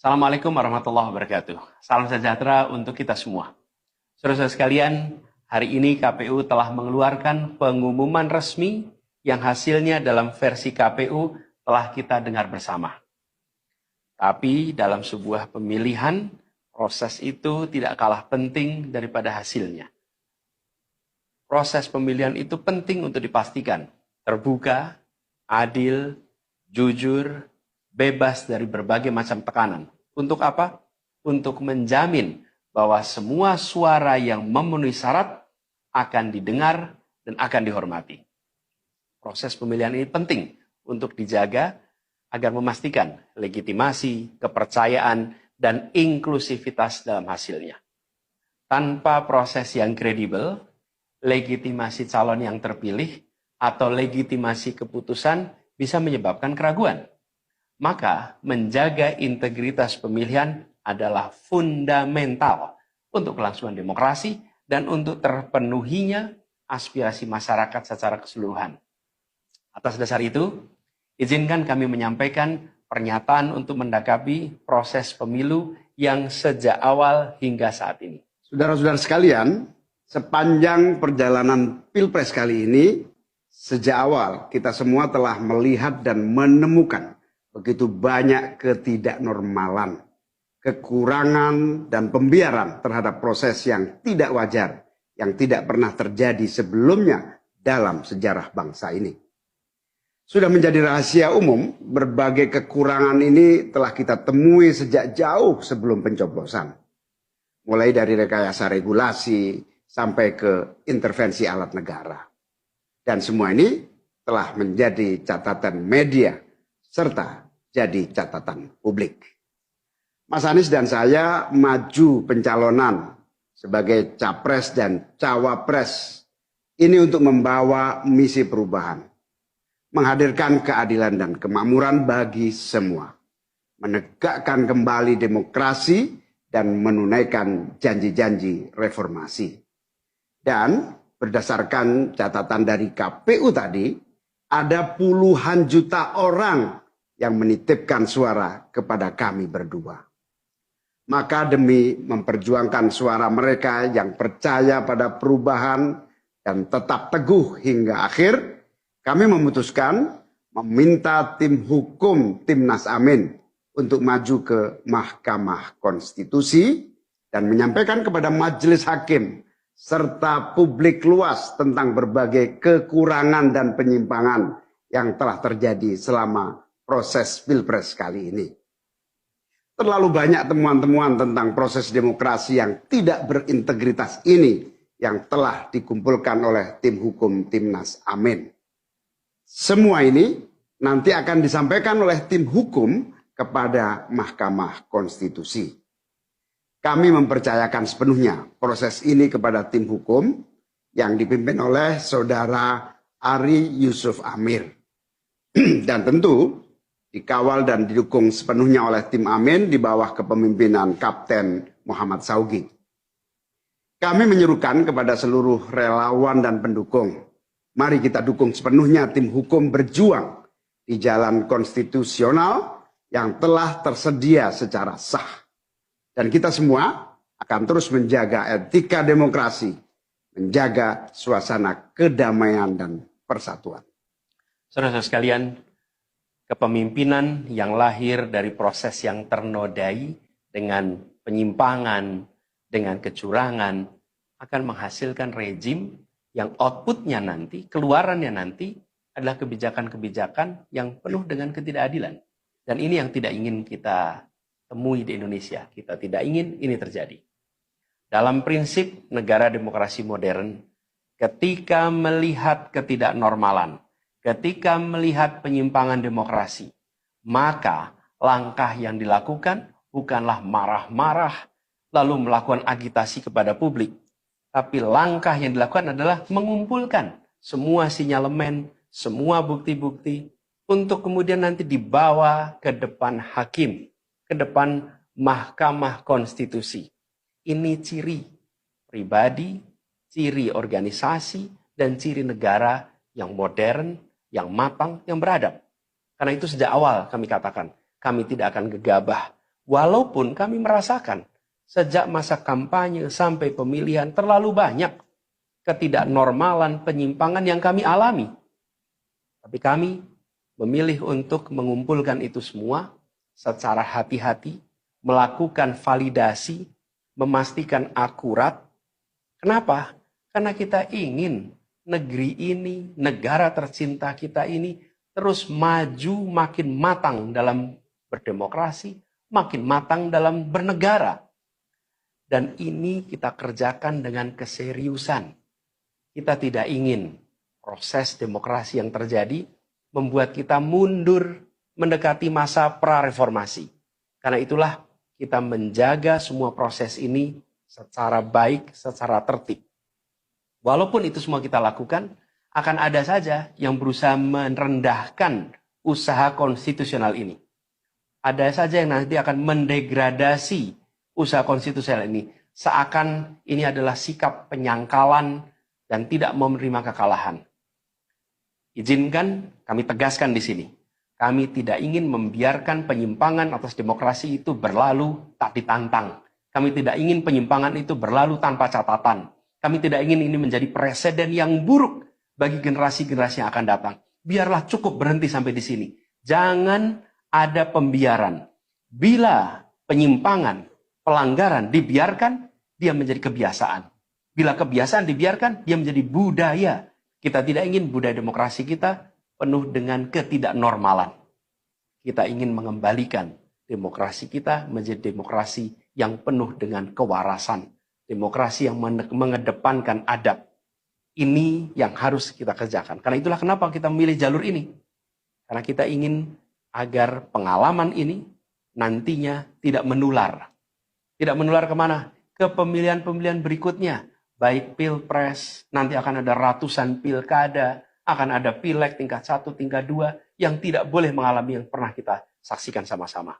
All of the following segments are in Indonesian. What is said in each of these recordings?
Assalamualaikum warahmatullahi wabarakatuh. Salam sejahtera untuk kita semua. Saudara-saudara sekalian, hari ini KPU telah mengeluarkan pengumuman resmi yang hasilnya dalam versi KPU telah kita dengar bersama. Tapi dalam sebuah pemilihan, proses itu tidak kalah penting daripada hasilnya. Proses pemilihan itu penting untuk dipastikan terbuka, adil, jujur, bebas dari berbagai macam tekanan. Untuk apa? Untuk menjamin bahwa semua suara yang memenuhi syarat akan didengar dan akan dihormati. Proses pemilihan ini penting untuk dijaga agar memastikan legitimasi, kepercayaan, dan inklusivitas dalam hasilnya. Tanpa proses yang kredibel, legitimasi calon yang terpilih atau legitimasi keputusan bisa menyebabkan keraguan. Maka menjaga integritas pemilihan adalah fundamental untuk kelangsungan demokrasi dan untuk terpenuhinya aspirasi masyarakat secara keseluruhan. Atas dasar itu, izinkan kami menyampaikan pernyataan untuk mendakapi proses pemilu yang sejak awal hingga saat ini. Saudara-saudara sekalian, sepanjang perjalanan Pilpres kali ini, sejak awal kita semua telah melihat dan menemukan begitu banyak ketidaknormalan, kekurangan, dan pembiaran terhadap proses yang tidak wajar, yang tidak pernah terjadi sebelumnya dalam sejarah bangsa ini. Sudah menjadi rahasia umum, berbagai kekurangan ini telah kita temui sejak jauh sebelum pencoblosan. Mulai dari rekayasa regulasi sampai ke intervensi alat negara. Dan semua ini telah menjadi catatan media serta jadi catatan publik. Mas Anies dan saya maju pencalonan sebagai capres dan cawapres ini untuk membawa misi perubahan, menghadirkan keadilan dan kemakmuran bagi semua, menegakkan kembali demokrasi dan menunaikan janji-janji reformasi. Dan berdasarkan catatan dari KPU tadi, ada puluhan juta orang yang menitipkan suara kepada kami berdua. Maka demi memperjuangkan suara mereka yang percaya pada perubahan dan tetap teguh hingga akhir, kami memutuskan meminta tim hukum Timnas Amin untuk maju ke Mahkamah Konstitusi dan menyampaikan kepada majelis hakim serta publik luas tentang berbagai kekurangan dan penyimpangan yang telah terjadi selama proses Pilpres kali ini. Terlalu banyak temuan-temuan tentang proses demokrasi yang tidak berintegritas ini yang telah dikumpulkan oleh tim hukum Timnas Amin. Semua ini nanti akan disampaikan oleh tim hukum kepada Mahkamah Konstitusi. Kami mempercayakan sepenuhnya proses ini kepada tim hukum yang dipimpin oleh Saudara Ari Yusuf Amir. Dan tentu dikawal dan didukung sepenuhnya oleh tim Amin di bawah kepemimpinan Kapten Muhammad Saugi. Kami menyerukan kepada seluruh relawan dan pendukung, mari kita dukung sepenuhnya tim hukum berjuang di jalan konstitusional yang telah tersedia secara sah. Dan kita semua akan terus menjaga etika demokrasi, menjaga suasana kedamaian dan persatuan. Saudara-saudara sekalian, kepemimpinan yang lahir dari proses yang ternodai dengan penyimpangan, dengan kecurangan, akan menghasilkan rejim yang outputnya nanti, keluarannya nanti adalah kebijakan-kebijakan yang penuh dengan ketidakadilan. Dan ini yang tidak ingin kita temui di Indonesia. Kita tidak ingin ini terjadi. Dalam prinsip negara demokrasi modern, ketika melihat ketidaknormalan, ketika melihat penyimpangan demokrasi, maka langkah yang dilakukan bukanlah marah-marah lalu melakukan agitasi kepada publik. Tapi langkah yang dilakukan adalah mengumpulkan semua sinyalemen, semua bukti-bukti untuk kemudian nanti dibawa ke depan hakim, ke depan Mahkamah Konstitusi. Ini ciri pribadi, ciri organisasi, dan ciri negara yang modern, yang matang, yang beradab. Karena itu sejak awal kami katakan, kami tidak akan gegabah Walaupun kami merasakan sejak masa kampanye sampai pemilihan terlalu banyak ketidaknormalan, penyimpangan yang kami alami. Tapi kami memilih untuk mengumpulkan itu semua secara hati-hati, melakukan validasi, memastikan akurat. Kenapa? Karena kita ingin negeri ini, negara tercinta kita ini terus maju makin matang dalam berdemokrasi, makin matang dalam bernegara. Dan ini kita kerjakan dengan keseriusan. Kita tidak ingin proses demokrasi yang terjadi membuat kita mundur mendekati masa prareformasi. Karena itulah kita menjaga semua proses ini secara baik, secara tertib. Walaupun itu semua kita lakukan, akan ada saja yang berusaha merendahkan usaha konstitusional ini. Ada saja yang nanti akan mendegradasi usaha konstitusional ini. Seakan ini adalah sikap penyangkalan dan tidak mau menerima kekalahan. Izinkan kami tegaskan di sini. Kami tidak ingin membiarkan penyimpangan atas demokrasi itu berlalu tak ditantang. Kami tidak ingin penyimpangan itu berlalu tanpa catatan. Kami tidak ingin ini menjadi presiden yang buruk bagi generasi-generasi yang akan datang. Biarlah cukup berhenti sampai di sini. Jangan ada pembiaran. Bila penyimpangan, pelanggaran dibiarkan, dia menjadi kebiasaan. Bila kebiasaan dibiarkan, dia menjadi budaya. Kita tidak ingin budaya demokrasi kita penuh dengan ketidaknormalan. Kita ingin mengembalikan demokrasi kita menjadi demokrasi yang penuh dengan kewarasan. Demokrasi yang mengedepankan adab. Ini yang harus kita kerjakan. Karena itulah kenapa kita memilih jalur ini. Karena kita ingin agar pengalaman ini nantinya tidak menular. Tidak menular kemana? Ke pemilihan-pemilihan berikutnya. Baik pilpres, nanti akan ada ratusan pilkada, akan ada pileg tingkat 1, tingkat 2, yang tidak boleh mengalami yang pernah kita saksikan sama-sama.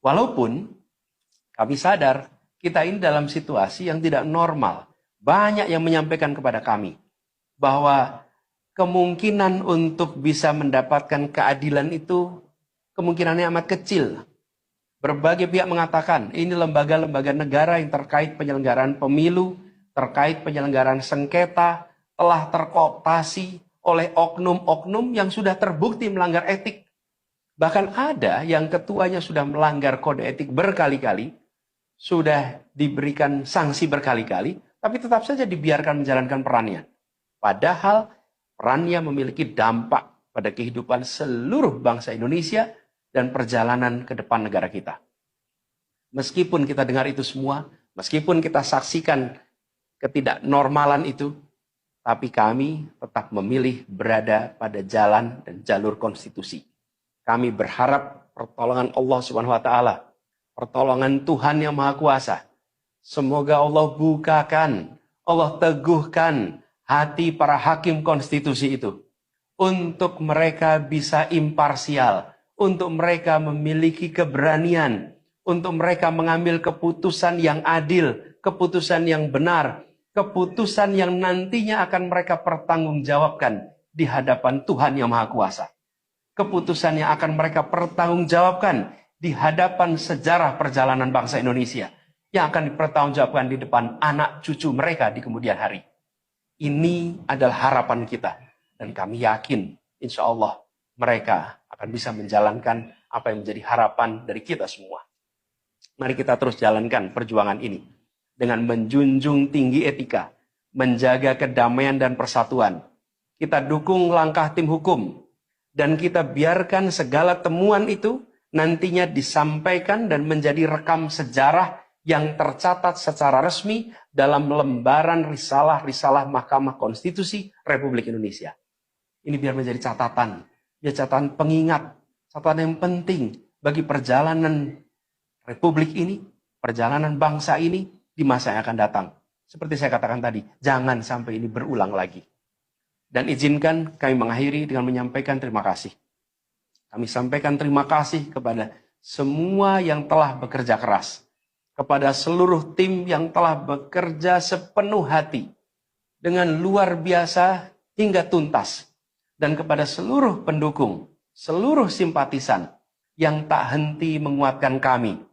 Walaupun kami sadar, kita ini dalam situasi yang tidak normal. Banyak yang menyampaikan kepada kami, bahwa kemungkinan untuk bisa mendapatkan keadilan itu, kemungkinannya amat kecil. Berbagai pihak mengatakan, ini lembaga-lembaga negara yang terkait penyelenggaraan pemilu, terkait penyelenggaraan sengketa, telah terkooptasi oleh oknum-oknum yang sudah terbukti melanggar etik. Bahkan ada yang ketuanya sudah melanggar kode etik berkali-kali, sudah diberikan sanksi berkali-kali, tapi tetap saja dibiarkan menjalankan perannya. Padahal perannya memiliki dampak pada kehidupan seluruh bangsa Indonesia dan perjalanan ke depan negara kita. Meskipun kita dengar itu semua, meskipun kita saksikan ketidaknormalan itu, tapi kami tetap memilih berada pada jalan dan jalur konstitusi. Kami berharap pertolongan Allah Subhanahu wa taala, pertolongan Tuhan yang Maha Kuasa. Semoga Allah bukakan, Allah teguhkan hati para hakim konstitusi itu untuk mereka bisa imparsial, untuk mereka memiliki keberanian, untuk mereka mengambil keputusan yang adil, keputusan yang benar, keputusan yang nantinya akan mereka pertanggungjawabkan di hadapan Tuhan yang Maha Kuasa. Keputusan yang akan mereka pertanggungjawabkan di hadapan sejarah perjalanan bangsa Indonesia, yang akan dipertanggungjawabkan di depan anak cucu mereka di kemudian hari. Ini adalah harapan kita, dan kami yakin insya Allah mereka akan bisa menjalankan apa yang menjadi harapan dari kita semua. Mari kita terus jalankan perjuangan ini dengan menjunjung tinggi etika, menjaga kedamaian dan persatuan. Kita dukung langkah tim hukum, dan kita biarkan segala temuan itu nantinya disampaikan dan menjadi rekam sejarah yang tercatat secara resmi dalam lembaran risalah-risalah Mahkamah Konstitusi Republik Indonesia. Ini biar menjadi catatan, catatan pengingat, catatan yang penting bagi perjalanan Republik ini, perjalanan bangsa ini di masa yang akan datang. Seperti saya katakan tadi, jangan sampai ini berulang lagi. Dan izinkan kami mengakhiri dengan menyampaikan terima kasih. Kami sampaikan terima kasih kepada semua yang telah bekerja keras, kepada seluruh tim yang telah bekerja sepenuh hati, dengan luar biasa hingga tuntas, dan kepada seluruh pendukung, seluruh simpatisan yang tak henti menguatkan kami